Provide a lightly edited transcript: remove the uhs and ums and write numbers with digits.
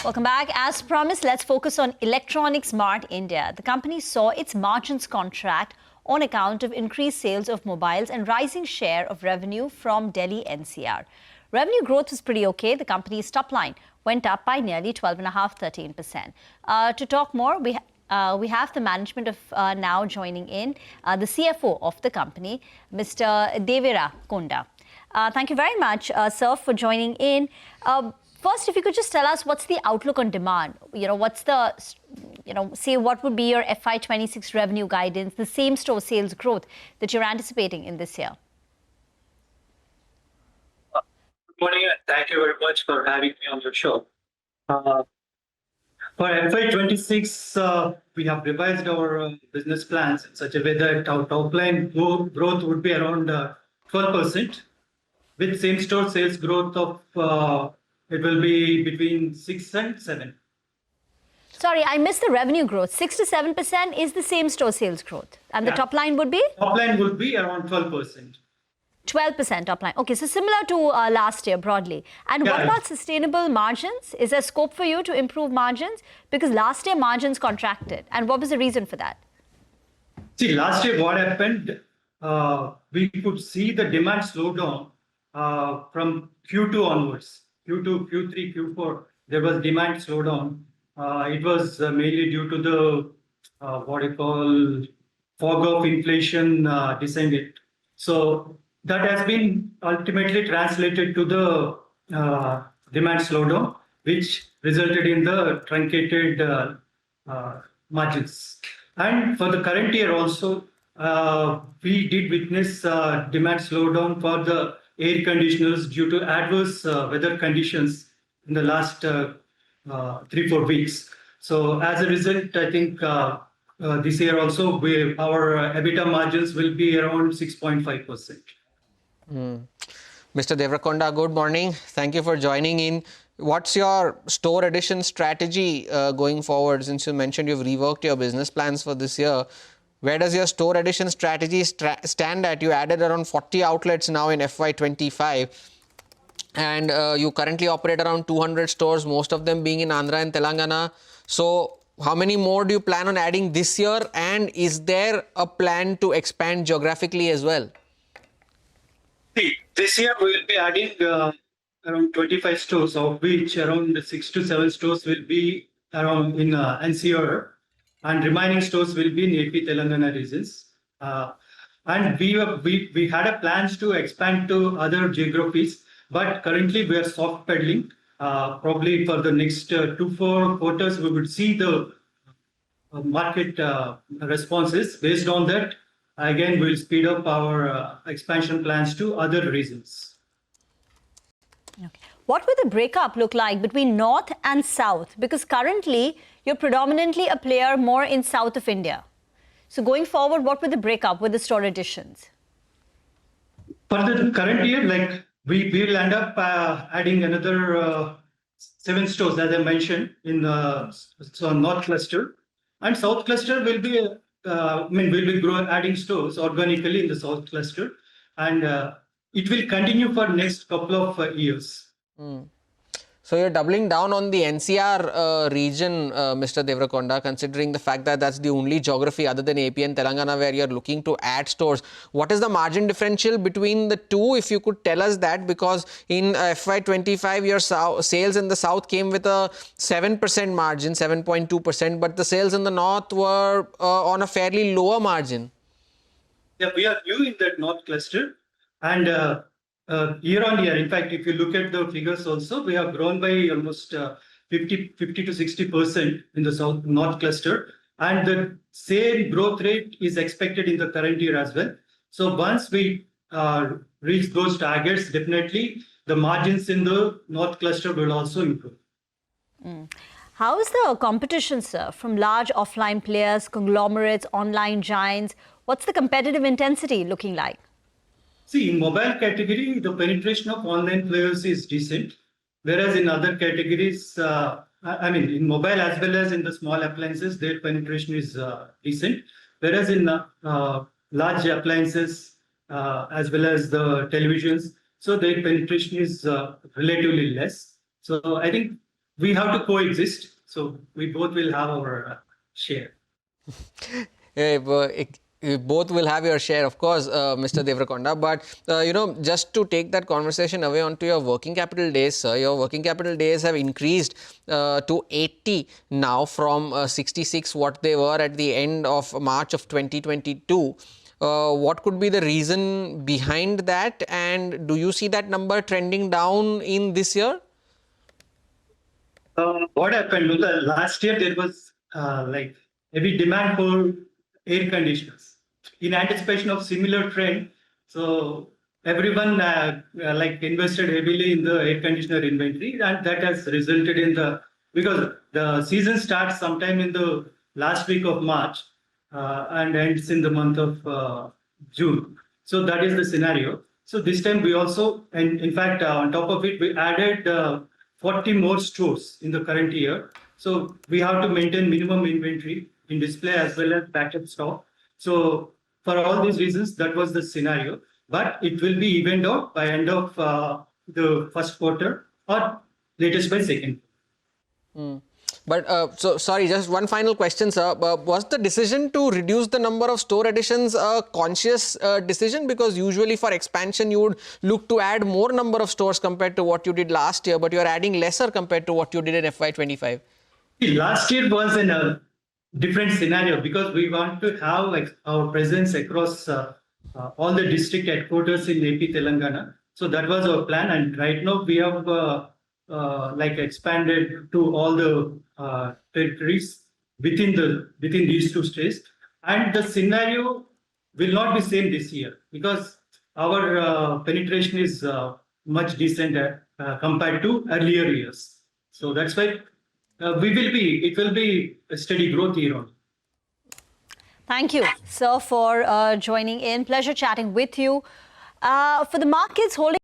Welcome back. As promised, let's focus on electronics Mart India. The company saw its margins contract on account of increased sales of mobiles and rising share of revenue from Delhi NCR. Revenue growth was pretty okay. The company's top line went up by nearly 12.5–13%. To talk more, we have the management of now joining in, the CFO of the company, Mr. Devarakonda. Thank you very much, sir, for joining in. First, if you could just tell us what's the outlook on demand? What's the, say what would be your FY26 revenue guidance, the same store sales growth that you're anticipating in this year? Good morning, and thank you very much for having me on your show. For FY26, we have revised our business plans in such a way that our top line growth would be around 12%, with same store sales growth of it will be between 6 and 7. Sorry, I missed the revenue growth. 6 to 7% is the same store sales growth. And the top line would be? Top line would be around 12%. 12% top line. Okay, so similar to last year broadly. And what about sustainable margins? Is there scope for you to improve margins? Because last year margins contracted. And what was the reason for that? See, last year what happened, we could see the demand slow down from Q2 onwards. Q2, Q3, Q4, there was demand slowdown. It was mainly due to the what you call fog of inflation descending. So that has been ultimately translated to the demand slowdown, which resulted in the truncated margins. And for the current year also, we did witness demand slowdown for the air conditioners due to adverse weather conditions in the last 3–4 weeks. So as a result, I think this year also our EBITDA margins will be around 6.5%. Mr. Devarakonda, good morning. Thank you for joining in. What's your store addition strategy going forward? Since you mentioned you've reworked your business plans for this year, where does your store addition strategy stand at? You added around 40 outlets now in FY25, and you currently operate around 200 stores, most of them being in Andhra and Telangana. So how many more do you plan on adding this year? And is there a plan to expand geographically as well? See, this year we will be adding around 25 stores, of which around 6 to 7 stores will be around in NCR. And remaining stores will be in AP Telangana regions. And we had a plans to expand to other geographies, but currently we are soft pedaling. Probably for the next 2–4 quarters, we would see the market responses. Based on that, again, we'll speed up our expansion plans to other regions. Okay. What would the breakup look like between North and South? Because currently, you're predominantly a player more in South of India. So going forward, what would the breakup with the store additions? For the current year, like we will end up adding another 7 stores, as I mentioned, in North cluster. And South cluster will be, we'll be adding stores organically in the South cluster. And it will continue for next couple of years. So you're doubling down on the NCR region, Mr. Devarakonda, considering the fact that that's the only geography other than AP and Telangana where you're looking to add stores. What is the margin differential between the two, if you could tell us that? Because in FY25, your sales in the South came with a 7% margin, 7.2%, but the sales in the North were on a fairly lower margin. Yeah, we are new in that North cluster. And year on year, in fact, if you look at the figures also, we have grown by almost 50 to 60% in the North cluster. And the same growth rate is expected in the current year as well. So once we reach those targets, definitely the margins in the North cluster will also improve. How is the competition, sir, from large offline players, conglomerates, online giants? What's the competitive intensity looking like? See, in mobile category, the penetration of online players is decent, whereas in other categories, in mobile as well as in the small appliances, their penetration is decent, whereas in large appliances as well as the televisions, so their penetration is relatively less. So I think we have to coexist. So we both will have our share. You both will have your share, of course, Mr. Devarakonda. But, just to take that conversation away onto your working capital days, sir, your working capital days have increased to 80 now from 66, what they were at the end of March of 2022. What could be the reason behind that? And do you see that number trending down in this year? What happened? Last year there was like heavy demand for air conditioners. In anticipation of similar trend, so everyone like invested heavily in the air conditioner inventory, and that has resulted in because the season starts sometime in the last week of March and ends in the month of June. So that is the scenario. So this time we also, and in fact, on top of it, we added 40 more stores in the current year. So we have to maintain minimum inventory in display as well as backup stock. So for all these reasons, that was the scenario. But it will be evened out by end of the first quarter or latest by second. But so sorry, just one final question, sir. Was the decision to reduce the number of store additions a conscious decision? Because usually for expansion, you would look to add more number of stores compared to what you did last year, but you're adding lesser compared to what you did in FY25. Last year was in a different scenario because we want to have like our presence across all the district headquarters in AP Telangana. So that was our plan, and right now we have like expanded to all the territories within these two states, and the scenario will not be same this year because our penetration is much decent compared to earlier years. So that's why it will be a steady growth year on. Thank you, sir, for joining in. Pleasure chatting with you. For the markets holding